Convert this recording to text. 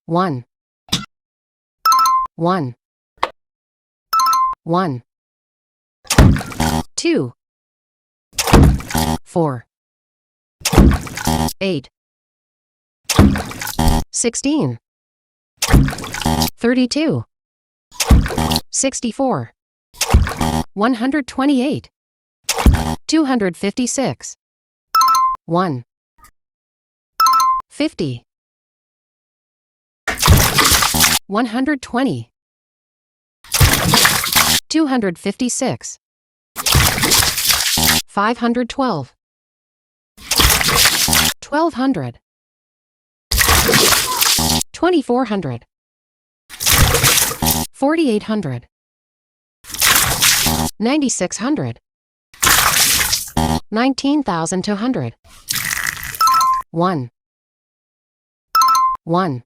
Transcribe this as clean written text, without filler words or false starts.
1, 1, 1, 2, 4, 8, 16, 32, 64, 128, 256, 1, 50, 120, 256, 512, 1200, 2400, 4800, 9600, 19200, 1, 1.